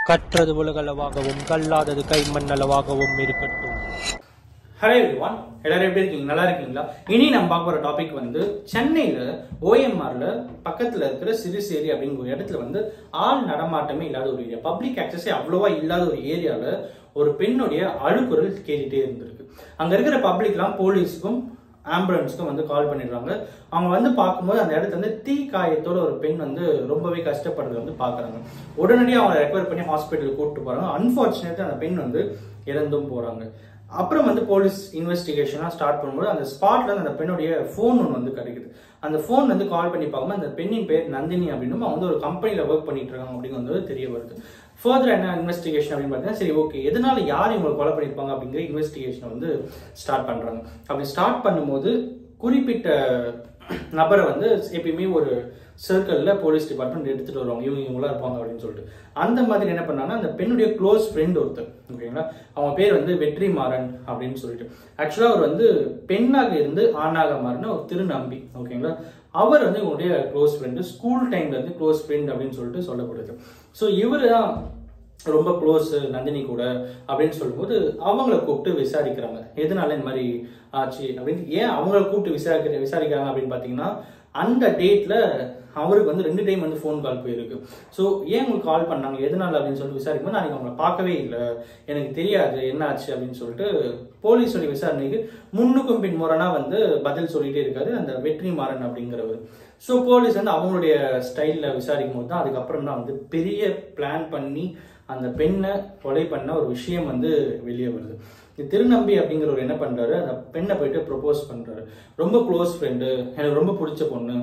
கற்றது உலகளவாகவும் கல்லாதது கைமண்ணளவாகவும் இருக்கட்டும். Hello everyone, எல்லாரும் எப்படி இருக்கீங்க? நல்லா இருக்கீங்களா? இனி நம்ம பார்க்க போற டாபிக் வந்து சென்னையில ஓஎம்ஆர்ல பக்கத்துல இருக்கிற சிறுசேரி அப்படிங்கிற ஒரு இடத்துல வந்து ஆள் நடமாட்டமே இல்லாத ஒரு ஏரியா, பப்ளிக் ஆக்சஸே அவ்வளவா இல்லாத ஒரு ஏரியால ஒரு பெண்ணுடைய அழுகுரல் கேட்டுட்டே இருந்திருக்கு. அங்க இருக்கிற பப்ளிக்லாம் போலீஸுக்கும் ஆம்புலன்ஸ்க்கும் வந்து கால் பண்ணிடுறாங்க. அவங்க வந்து பார்க்கும்போது அந்த இடத்துல வந்து தீ காயத்தோட ஒரு பெண் வந்து ரொம்பவே கஷ்டப்படுறத வந்து பாக்குறாங்க. உடனடியாக அவங்க ரெக்கவர் பண்ணி ஹாஸ்பிட்டலுக்கு கூப்பிட்டு போறாங்க. அன்பார்ச்சுனேட்லி அந்த பெண் வந்து இறந்தும் போறாங்க. அப்புறம் வந்து போலீஸ் இன்வெஸ்டிகேஷனா ஸ்டார்ட் பண்ணும்போது அந்த ஸ்பாட்ல அந்த பெண்ணுடைய போன் ஒன்று வந்து கிடைக்குது. அந்த போன் வந்து கால் பண்ணி பார்க்கும்போது அந்த பெண்ணின் பேர் நந்தினி அப்படின்னு அவங்க வந்து ஒரு கம்பெனில ஒர்க் பண்ணிட்டு இருக்காங்க அப்படின்னு வந்து தெரிய வருது. ஃபர்தர் என்ன இன்வெஸ்டிகேஷன் அப்படின்னு பார்த்தீங்கன்னா, சரி ஓகே, எதனால யார் இவங்களை கொலை பண்ணிருப்பாங்க அப்படிங்கிற இன்வெஸ்டிகேஷன் வந்து ஸ்டார்ட் பண்றாங்க. அப்படி ஸ்டார்ட் பண்ணும்போது குறிப்பிட்ட நபரை வந்து எப்பயுமே ஒரு சர்க்கிள்ல போலீஸ் டிபார்ட்மெண்ட் எடுத்துட்டு வருவாங்க, இவங்களா இருப்பாங்க அப்படின்னு சொல்லிட்டு. அந்த மாதிரி என்ன பண்ணாங்கன்னா, அந்த பெண்ணுடைய க்ளோஸ் ஃப்ரெண்ட் ஒருத்தர், ஓகேங்களா, அவங்க பேர் வந்து வெற்றிமாறன் அப்படின்னு சொல்லிட்டு. ஆக்சுவலா அவர் வந்து பெண்ணாக இருந்து ஆணாக மாறின ஒரு திருநம்பி, ஓகேங்களா. அவர் வந்து இவங்களுடைய க்ளோஸ் ஃப்ரெண்டு, ஸ்கூல் டைம்ல இருந்து க்ளோஸ் ஃப்ரெண்ட் அப்படின்னு சொல்லிட்டு சொல்லப்படுது. ஸோ இவரு தான் ரொம்ப க்ளோஸ் நந்தினி கூட அப்படின்னு சொல்லும்போது அவங்கள கூப்பிட்டு விசாரிக்கிறாங்க. எதனால இந்த மாதிரி ஆச்சு அப்படின்னு. ஏன் அவங்கள கூப்பிட்டு விசாரிக்கிறாங்க அப்படின்னு பாத்தீங்கன்னா, அந்த டேட்ல அவருக்கு வந்து 2 டைம் வந்து ஃபோன் கால் போயிருக்கு. ஸோ ஏன் உங்களுக்கு கால் பண்ணாங்க, எதனால அப்படின்னு சொல்லிட்டு விசாரிக்கும் போது, நான் அவங்கள பார்க்கவே இல்லை, எனக்கு தெரியாது என்ன ஆச்சு அப்படின்னு சொல்லிட்டு போலீஸோட விசாரணைக்கு முன்னுக்கும் பின்முரணா வந்து பதில் சொல்லிட்டே இருக்காரு அந்த வெற்றிமாறன் அப்படிங்கிறவர். ஸோ போலீஸ் வந்து அவங்களுடைய ஸ்டைல்ல விசாரிக்கும் போது தான் அதுக்கப்புறம் தான் வந்து பெரிய பிளான் பண்ணி அந்த பெண்ணை கொலை பண்ண ஒரு விஷயம் வந்து வெளியே வருது. திருநம்பி அப்படிங்கிறவர் என்ன பண்றாரு, அந்த பெண்ணை போயிட்டு ப்ரொபோஸ் பண்றாரு. ரொம்ப க்ளோஸ் ஃப்ரெண்டு, எனக்கு ரொம்ப பிடிச்ச பொண்ணு.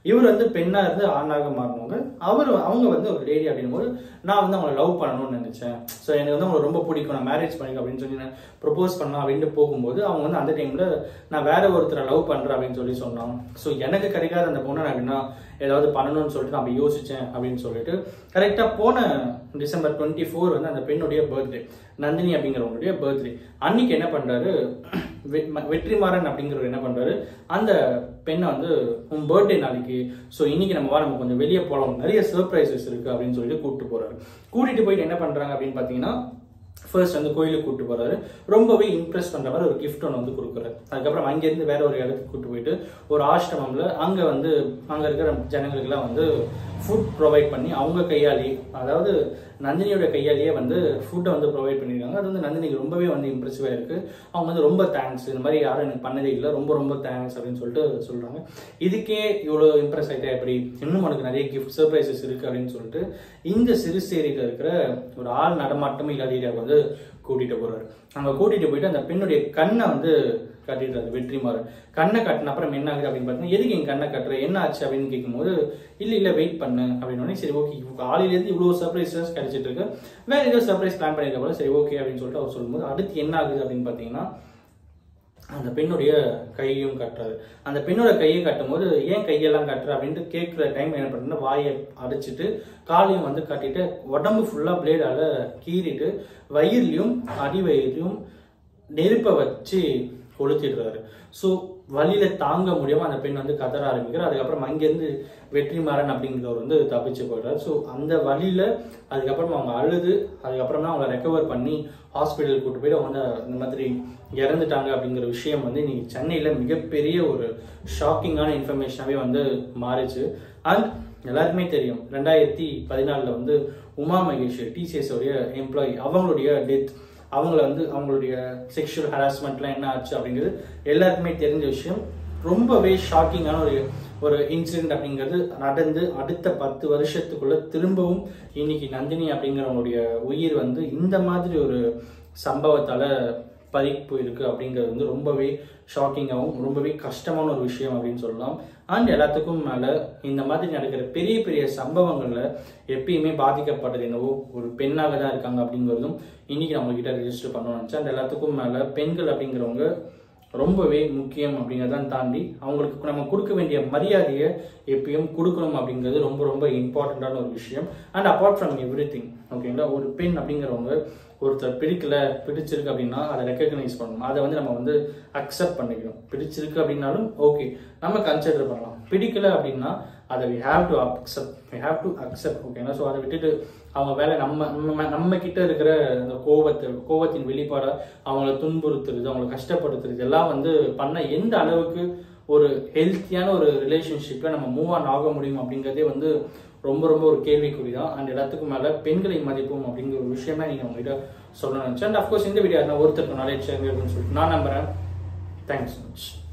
இவர் வந்து பெண்ணா இருந்து ஆணாக மாறினவங்க. அவங்க வந்து ஒரு லேடி அப்படின்னும் போது, நான் வந்து அவங்களை லவ் பண்ணணும்னு நினைச்சேன். ஸோ எனக்கு வந்து அவங்களை ரொம்ப பிடிக்கும், நான் மேரேஜ் பண்ணிக்க அப்படின்னு சொல்லி நான் ப்ரொபோஸ் பண்ணலாம் அப்படின்ட்டு போகும்போது, அவங்க வந்து அந்த டைம்ல நான் வேற ஒருத்தரை லவ் பண்றேன் அப்படின்னு சொல்லி சொன்னாங்க. ஸோ எனக்கு கிடைக்காத அந்த பொண்ணை நான் அப்படின்னா ஏதாவது பண்ணணும்னு சொல்லிட்டு நான் யோசிச்சேன் அப்படின்னு சொல்லிட்டு கரெக்டா போன டிசம்பர் 24 வந்து அந்த பெண்ணுடைய பர்த்டே, நந்தினி அப்படிங்கிறவங்களுடைய பர்த்டே அன்னைக்கு என்ன பண்றாரு, வெற்றிமாறன் அப்படிங்கிறவர் என்ன பண்றாரு, அந்த பெண்ணை வந்து உன் பர்த்டே நாளைக்கு, ஸோ இன்னைக்கு நம்ம கொஞ்சம் வெளியே போகலாம், நிறைய சர்ப்ரைசஸ் இருக்கு அப்படின்னு சொல்லிட்டு கூப்பிட்டு போறாரு. கூட்டிட்டு போயிட்டு என்ன பண்றாங்க அப்படின்னு பாத்தீங்கன்னா, ஃபர்ஸ்ட் வந்து கோயிலுக்கு கூப்பிட்டு போறாரு. ரொம்பவே இம்ப்ரெஸ் பண்ற மாதிரி ஒரு கிஃப்ட் ஒன்று வந்து கொடுக்குறாரு. அதுக்கப்புறம் அங்கிருந்து வேற ஒரு இடத்துக்கு கூப்பிட்டு போயிட்டு ஒரு ஆசிரமம்ல அங்க இருக்கிற ஜனங்களுக்கெல்லாம் வந்து ஃபுட் ப்ரொவைட் பண்ணி அவங்க கையாலேயே, அதாவது நந்தினியோட கையாலேயே வந்து ஃபுட்டை வந்து ப்ரொவைட் பண்ணியிருக்காங்க. அது வந்து நந்தினிக்கு ரொம்பவே வந்து இம்ப்ரெசிவா இருக்கு. அவங்க வந்து ரொம்ப தேங்க்ஸ், இந்த மாதிரி யாரும் எனக்கு பண்ணதே இல்லை, ரொம்ப ரொம்ப தேங்க்ஸ் அப்படின்னு சொல்லிட்டு சொல்றாங்க. இதுக்கே இவ்வளோ இம்ப்ரெஸ் ஆயிட்டா எப்படி, இன்னும் உனக்கு நிறைய கிஃப்ட் சர்ப்ரைசஸ் இருக்கு அப்படின்னு சொல்லிட்டு இந்த சிறுசேரியில இருக்கிற ஒரு ஆள் நடமாட்டமே இல்லாத ஏரியாவுக்கு வந்து கூட்டிட்டு போறாரு. அங்க கூட்டிட்டு போயிட்டு அந்த பெண்ணுடைய கண்ணை வந்து கட்டிடுறாரு வெற்றிமாறன். கண்ணை கட்டின அப்புறம் என்ன ஆகுது அப்படின்னு பார்த்தீங்கன்னா, எதுக்கு என் கண்ணை கட்டுற, என்ன ஆச்சு அப்படின்னு கேட்கும்போது, இல்ல வெயிட் பண்ணு அப்படின்னு. சரி ஓகே, காலையிலேருந்து இவ்வளவு சர்ப்ரைசஸ் கிடைச்சிட்டு இருக்கு, வேற ஏதோ சர்ப்ரைஸ் பிளான் பண்ணிருக்க போல, சரி ஓகே அப்படின்னு சொல்லிட்டு அவர் சொல்லும்போது, அடுத்து என்ன ஆகுது அப்படின்னு பாத்தீங்கன்னா, அந்த பெண்ணுடைய கையையும் கட்டுறாரு. அந்த பெண்ணோட கையை கட்டும் போது, ஏன் கையெல்லாம் கட்டுற அப்படின்ட்டு கேட்கிற டைம் என்ன பண்ணுறேன்னா, வாயை அடிச்சுட்டு காலையும் வந்து கட்டிட்டு உடம்பு ஃபுல்லா பிளேடால கீறிட்டு வயிறுலையும் அடி வயிறுலையும் நெருப்பை வச்சு கொளுத்திடுறாரு. ஸோ வழியில தாங்க முடியாம அந்த பெண் வந்து கதற ஆரம்பிக்கிறார். அதுக்கப்புறம் அங்கிருந்து வெற்றிமாறன் அப்படிங்கிறவர் வந்து தப்பிச்சு போயிடுறாரு. ஸோ அந்த வழியில அதுக்கப்புறம் அவங்க அழுது, அதுக்கப்புறம் தான் அவங்களை ரெக்கவர் பண்ணி ஹாஸ்பிட்டல் கூட்டு போயிட்டு அவங்க வந்து இந்த மாதிரி இறந்துட்டாங்க அப்படிங்கிற விஷயம் வந்து இன்னைக்கு சென்னையில மிகப்பெரிய ஒரு ஷாக்கிங்கான இன்ஃபர்மேஷனாவே வந்து மாறிச்சு. அண்ட் எல்லாருக்குமே தெரியும், 2014 வந்து உமா மகேஷ் டிசிஎஸ் உடைய எம்ப்ளாயி, அவங்களுடைய டெத், அவங்கள வந்து அவங்களுடைய செக்ஷுவல் ஹராஸ்மெண்ட்லாம் என்ன ஆச்சு அப்படிங்கிறது எல்லாருக்குமே தெரிஞ்ச விஷயம். ரொம்பவே ஷாக்கிங்கான ஒரு இன்சிடென்ட் அப்படிங்கிறது நடந்து அடுத்த 10 வருஷத்துக்குள்ள திரும்பவும் இன்னைக்கு நந்தினி அப்படிங்கிறவங்களுடைய உயிர் வந்து இந்த மாதிரி ஒரு சம்பவத்தால பறிப்பு இருக்கு அப்படிங்கிறது வந்து ரொம்பவே ஷாக்கிங்காகவும் ரொம்பவே கஷ்டமான ஒரு விஷயம் அப்படின்னு சொல்லலாம். அண்ட் எல்லாத்துக்கும் மேல இந்த மாதிரி நடக்கிற பெரிய பெரிய சம்பவங்கள்ல எப்பயுமே பாதிக்கப்பட்டது என்னவோ ஒரு பெண்ணாக தான் இருக்காங்க அப்படிங்கிறதும் இன்னைக்கு நம்ம கிட்ட ரெஜிஸ்டர் பண்ணணும்னு நினைச்சேன். அந்த எல்லாத்துக்கும் மேல பெண்கள் அப்படிங்கிறவங்க ரொம்பவே முக்கியம் அப்படிங்கிறதான் தாண்டி அவங்களுக்கு நம்ம கொடுக்க வேண்டிய மரியாதையை எப்பயும் கொடுக்கணும் அப்படிங்கிறது ரொம்ப ரொம்ப இம்பார்ட்டண்டான ஒரு விஷயம். And apart from every thing, ஓகேங்களா, ஒரு பெண் அப்படிங்கிறவங்க ஒருத்தர் பிடிச்சிருக்கு அப்படின்னா அதை ரெக்கக்னைஸ் பண்ணணும், அதை வந்து நம்ம வந்து அக்செப்ட் பண்ணிக்கணும். பிடிச்சிருக்கு அப்படின்னாலும் ஓகே நம்ம கன்சிடர் பண்ணலாம், பிடிக்கல அப்படின்னா அதை we have to accept ஓகேங்களா. ஸோ அதை விட்டுட்டு அவங்க வேலை நம்ம கிட்ட இருக்கிற அந்த கோவத்தின் வெளிப்பாடா அவங்கள துன்புறுத்துறது, அவங்களை கஷ்டப்படுத்துறது எல்லாம் வந்து பண்ண எந்த அளவுக்கு ஒரு ஹெல்த்தியான ஒரு ரிலேஷன்ஷிப்ல நம்ம மூவ் ஆன் ஆக முடியும் அப்படிங்கிறதே வந்து ரொம்ப ரொம்ப ஒரு கேள்விக்குறிதான். அண்ட் எல்லாத்துக்கும் மேல பெண்களை மதிப்போம் அப்படிங்கிற ஒரு விஷயமா நீங்க உங்ககிட்ட சொல்லணும்னு நினைச்சேன். அண்ட் அஃப்கோர்ஸ் இந்த வீடியோ ஒருத்தருக்கு நாலேஜ் அப்படின்னு சொல்லிட்டு நான் நம்புறேன். Thanks much.